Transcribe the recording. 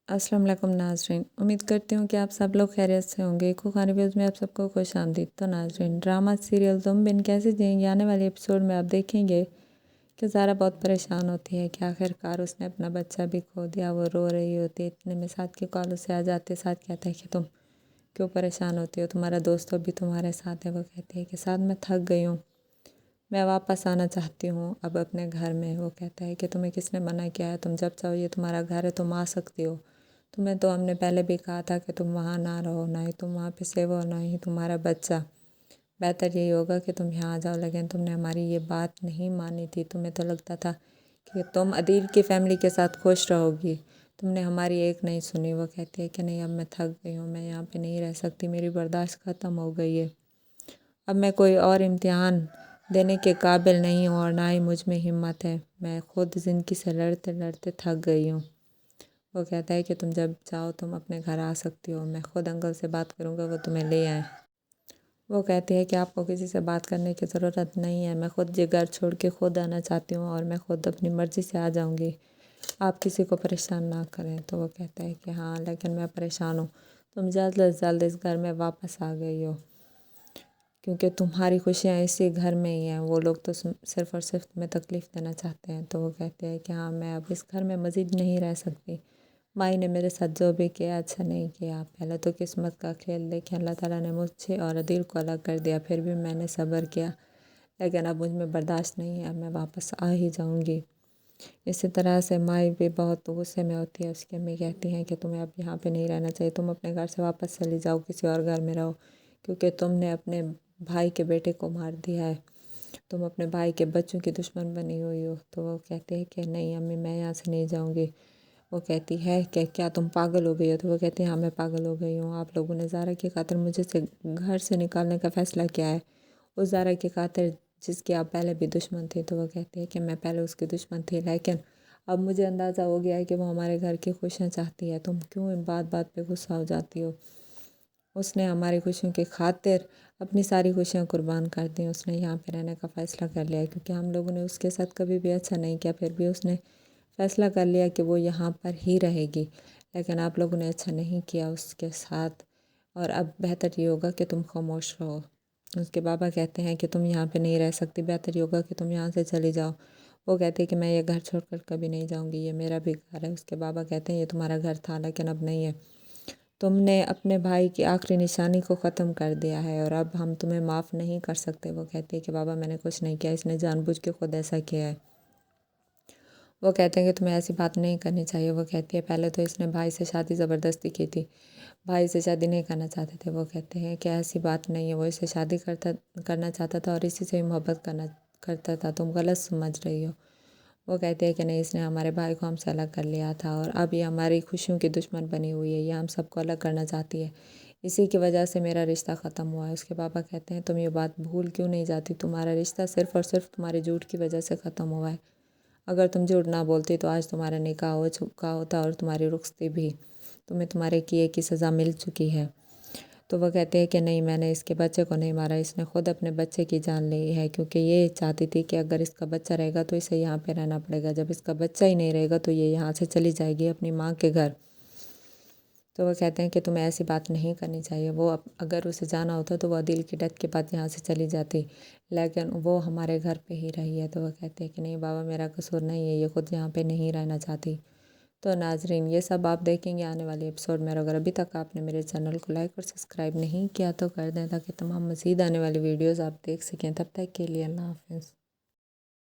अस्सलाम वालेकुम नाज़रीन, उम्मीद करती हूँ कि आप सब लोग खैरियत से होंगे। कुखान रिव्यूज़ में आप सबको खुश आमदीद। तो नाज़रीन, ड्रामा सीरियल तुम बिन कैसे जिएंगे आने वाले एपिसोड में आप देखेंगे कि ज़ारा बहुत परेशान होती है कि आखिरकार उसने अपना बच्चा भी खो दिया। वो रो रही होती है, इतने में साथ की कॉल उसे आ जाते। साथ कहता है कि तुम क्यों परेशान होती हो, तुम्हारा दोस्त तो भी तुम्हारे साथ है। वो कहती है कि साथ मैं थक गई हूँ, मैं वापस आना चाहती हूँ अब अपने घर में। वो कहता है कि तुम्हें किसने मना किया है, तुम जब चाहो, ये तुम्हारा घर है, तुम आ सकती हो। तुम्हें तो हमने पहले भी कहा था कि तुम वहाँ ना रहो, ना ही तुम वहाँ पे सेव हो, ना ही तुम्हारा बच्चा। बेहतर यही होगा कि तुम यहाँ आ जाओ, लेकिन तुमने हमारी ये बात नहीं मानी थी। तुम्हें तो लगता था कि तुम अदील की फैमिली के साथ खुश रहोगी, तुमने हमारी एक नहीं सुनी। वो कहती है कि नहीं, अब मैं थक गई हूँ, मैं यहाँ पे नहीं रह सकती, मेरी बर्दाश्त ख़त्म हो गई है। अब मैं कोई और इम्तिहान देने के काबिल नहीं हूँ और ना ही मुझ में हिम्मत है। मैं खुद ज़िंदगी से लड़ते लड़ते थक गई हूँ। वो कहता है कि तुम जब चाहो तुम अपने घर आ सकती हो, मैं खुद अंकल से बात करूँगा, वो तुम्हें ले आए। वो कहती है कि आपको किसी से बात करने की ज़रूरत नहीं है, मैं खुद ये घर छोड़ के खुद आना चाहती हूँ और मैं खुद अपनी मर्ज़ी से आ जाऊँगी, आप किसी को परेशान ना करें। तो वो कहता है कि हाँ, लेकिन मैं परेशान हूँ, तुम जल्द से जल्द इस घर में वापस आ गई हो, क्योंकि तुम्हारी खुशियाँ इसी घर में ही हैं। वो लोग तो सिर्फ़ और सिर्फ तुम्हें तकलीफ़ देना चाहते हैं। तो वो कहते हैं कि हाँ, मैं अब इस घर में मज़ीद नहीं रह सकती। माई ने मेरे साथ जो भी किया अच्छा नहीं किया। पहले तो किस्मत का खेल देखे, अल्लाह ताला ने मुझे और अदील को अलग कर दिया, फिर भी मैंने सब्र किया, लेकिन अब मुझ में बर्दाश्त नहीं है, अब मैं वापस आ ही जाऊंगी। इसी तरह से माई भी बहुत गुस्से में होती है। उसकी अम्मी कहती हैं कि तुम्हें अब यहाँ पे नहीं रहना चाहिए, तुम अपने घर से वापस चली जाओ, किसी और घर में रहो, क्योंकि तुमने अपने भाई के बेटे को मार दिया है, तुम अपने भाई के बच्चों की दुश्मन बनी हुई हो। तो वो कहती है कि नहीं अम्मी, मैं यहाँ से नहीं जाऊँगी। वो कहती है कि क्या तुम पागल हो गई हो? तो वो कहती है हाँ, मैं पागल हो गई हूँ, आप लोगों ने ज़ारा की खातिर मुझे से घर से निकालने का फ़ैसला किया है, उस ज़ारा की खातिर जिसकी आप पहले भी दुश्मन थे। तो वो कहती है कि मैं पहले उसकी दुश्मन थी, लेकिन अब मुझे अंदाज़ा हो गया है कि वो हमारे घर की खुशियाँ चाहती है, तुम क्यों बात बात पे गुस्सा हो जाती हो। उसने हमारी खुशियों की खातिर अपनी सारी खुशियाँ कुर्बान कर दी। उसने यहाँ पे रहने का फ़ैसला कर लिया, क्योंकि हम लोगों ने उसके साथ कभी भी अच्छा नहीं किया, फिर भी उसने फ़ैसला कर लिया कि वो यहाँ पर ही रहेगी, लेकिन आप लोगों ने अच्छा नहीं किया उसके साथ, और अब बेहतर ये होगा कि तुम खामोश रहो। उसके बाबा कहते हैं कि तुम यहाँ पे नहीं रह सकती, बेहतर ये होगा कि तुम यहाँ से चली जाओ। वो कहती है कि मैं ये घर छोड़कर कभी नहीं जाऊँगी, ये मेरा भी घर है। उसके बाबा कहते हैं ये तुम्हारा घर था, लेकिन अब नहीं है, तुमने अपने भाई की आखिरी निशानी को ख़त्म कर दिया है और अब हम तुम्हें माफ़ नहीं कर सकते। वो कहती है कि बाबा मैंने कुछ नहीं किया, इसने जानबूझ के खुद ऐसा किया है। वो कहते हैं कि तुम्हें ऐसी बात नहीं करनी चाहिए। वो कहती है पहले तो इसने भाई से शादी ज़बरदस्ती की थी, भाई से शादी नहीं करना चाहते थे। वो कहते हैं कि ऐसी बात नहीं है, वो इससे शादी करना चाहता था और इसी से ही मोहब्बत करता था, तुम गलत समझ रही हो। वो कहते हैं कि नहीं, इसने हमारे भाई को हमसे अलग कर लिया था और अब ये हमारी खुशियों की दुश्मन बनी हुई है, ये हम सबको अलग करना चाहती है, इसी की वजह से मेरा रिश्ता ख़त्म हुआ है। उसके पापा कहते हैं तुम ये बात भूल क्यों नहीं जाती, तुम्हारा रिश्ता सिर्फ़ और सिर्फ तुम्हारे झूठ की वजह से ख़त्म हुआ है। अगर तुम झूठ ना बोलती तो आज तुम्हारा निकाह हो चुका होता और तुम्हारी रुखसती भी, तुम्हें तुम्हारे किए की सज़ा मिल चुकी है। तो वह कहते हैं कि नहीं, मैंने इसके बच्चे को नहीं मारा, इसने खुद अपने बच्चे की जान ली है, क्योंकि ये चाहती थी कि अगर इसका बच्चा रहेगा तो इसे यहाँ पे रहना पड़ेगा, जब इसका बच्चा ही नहीं रहेगा तो ये यहाँ से चली जाएगी अपनी माँ के घर। तो वह कहते हैं कि तुम्हें ऐसी बात नहीं करनी चाहिए। वो अगर उसे जाना होता तो वह दिल की डेथ के बाद यहाँ से चली जाती, लेकिन वो हमारे घर पे ही रही है। तो वह कहते हैं कि नहीं बाबा, मेरा कसूर नहीं है, ये खुद यहाँ पे नहीं रहना चाहती। तो नाजरीन, ये सब आप देखेंगे आने वाले एपिसोड में। और अगर अभी तक आपने मेरे चैनल को लाइक और सब्सक्राइब नहीं किया तो कर दें, ताकि तमाम मज़ीद आने वाली वीडियोज़ आप देख सकें। तब तक के लिए अल्लाह हाफ़िज़।